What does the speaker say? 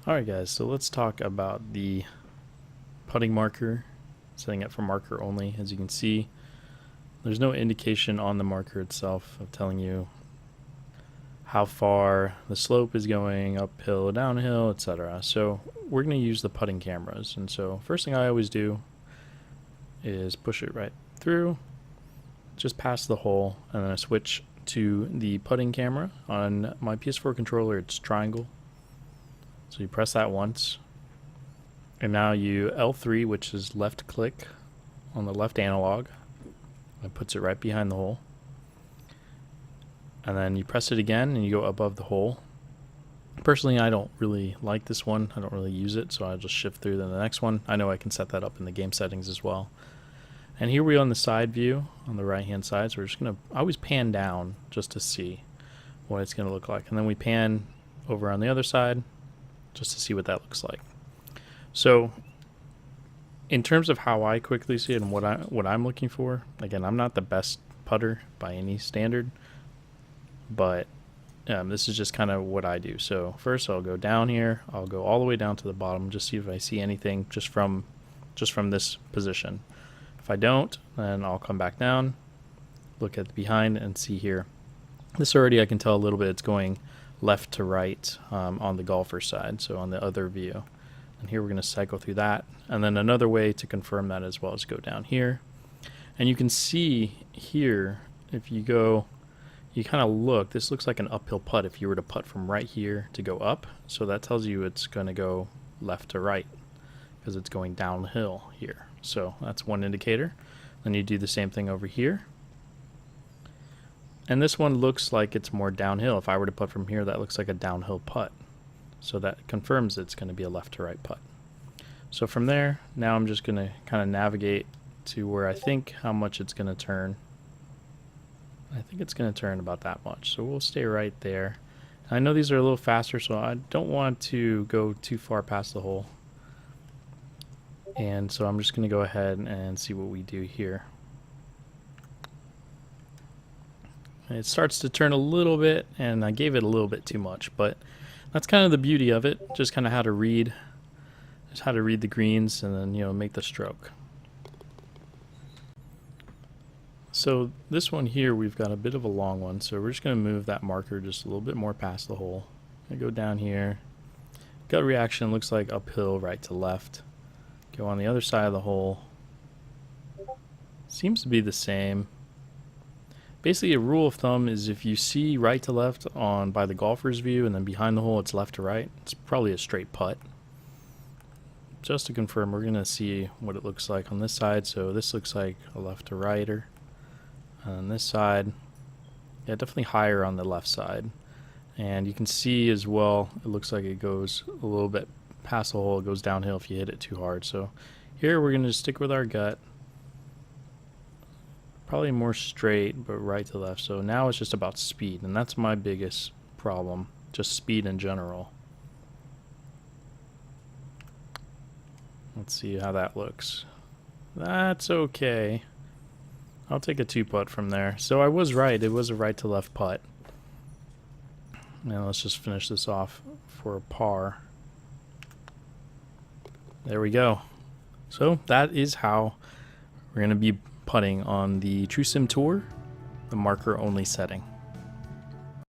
Alright guys, so let's talk about the putting marker, setting it for marker only. As you can see, there's no indication on the marker itself of telling you how far the slope is going, uphill, downhill, etc. So we're going to use the putting cameras. And so first thing I always do is push it right through, just past the hole, and then I switch to the putting camera. On my PS4 controller, it's triangle. So you press that once, and now you L3, which is left click on the left analog. It puts it right behind the hole. And then you press it again and you go above the hole. Personally, I don't really like this one. I don't really use it, so I'll just shift through to the next one. I know I can set that up in the game settings as well. And here we are on the side view on the right hand side. So we're just going to always pan down just to see what it's going to look like. And then we pan over on the other side just to see what that looks like. So in terms of how I quickly see it and what I'm looking for, again, I'm not the best putter by any standard, but this is just kind of what I do. So first I'll go down here, I'll go all the way down to the bottom, just see if I see anything just from this position. If I don't, then I'll come back down, look at the behind, and see here. This already I can tell a little bit it's going left to right on the golfer side, so on the other view. And here we're going to cycle through that. And then another way to confirm that as well is go down here. And you can see here, if you go, you kind of look, this looks like an uphill putt if you were to putt from right here to go up. So that tells you it's going to go left to right because it's going downhill here. So that's one indicator. Then you do the same thing over here. And this one looks like it's more downhill. If I were to putt from here, that looks like a downhill putt. So that confirms it's going to be a left to right putt. So from there, now I'm just going to kind of navigate to where I think how much it's going to turn. I think it's going to turn about that much. So we'll stay right there. I know these are a little faster, so I don't want to go too far past the hole. And so I'm just going to go ahead and see what we do here. It starts to turn a little bit, and I gave it a little bit too much, but that's kind of the beauty of it, just kind of how to read the greens and then, you know, make the stroke. So this one here, we've got a bit of a long one, so we're just going to move that marker just a little bit more past the hole. I go down here. Gut reaction looks like uphill, right to left. Go on the other side of the hole. Seems to be the same. Basically, a rule of thumb is if you see right to left by the golfer's view and then behind the hole it's left to right, it's probably a straight putt. Just to confirm, we're going to see what it looks like on this side. So this looks like a left to righter. On this side, yeah, definitely higher on the left side. And you can see as well, it looks like it goes a little bit past the hole. It goes downhill if you hit it too hard. So here we're going to stick with our gut. Probably more straight, but right to left. So now it's just about speed, and that's my biggest problem, just speed in general. Let's see how that looks. That's okay. I'll take a 2-putt from there. So I was right. It was a right to left putt. Now let's just finish this off for a par. There we go. So that is how we're going to be putting on the TrueSim Tour, the marker only setting.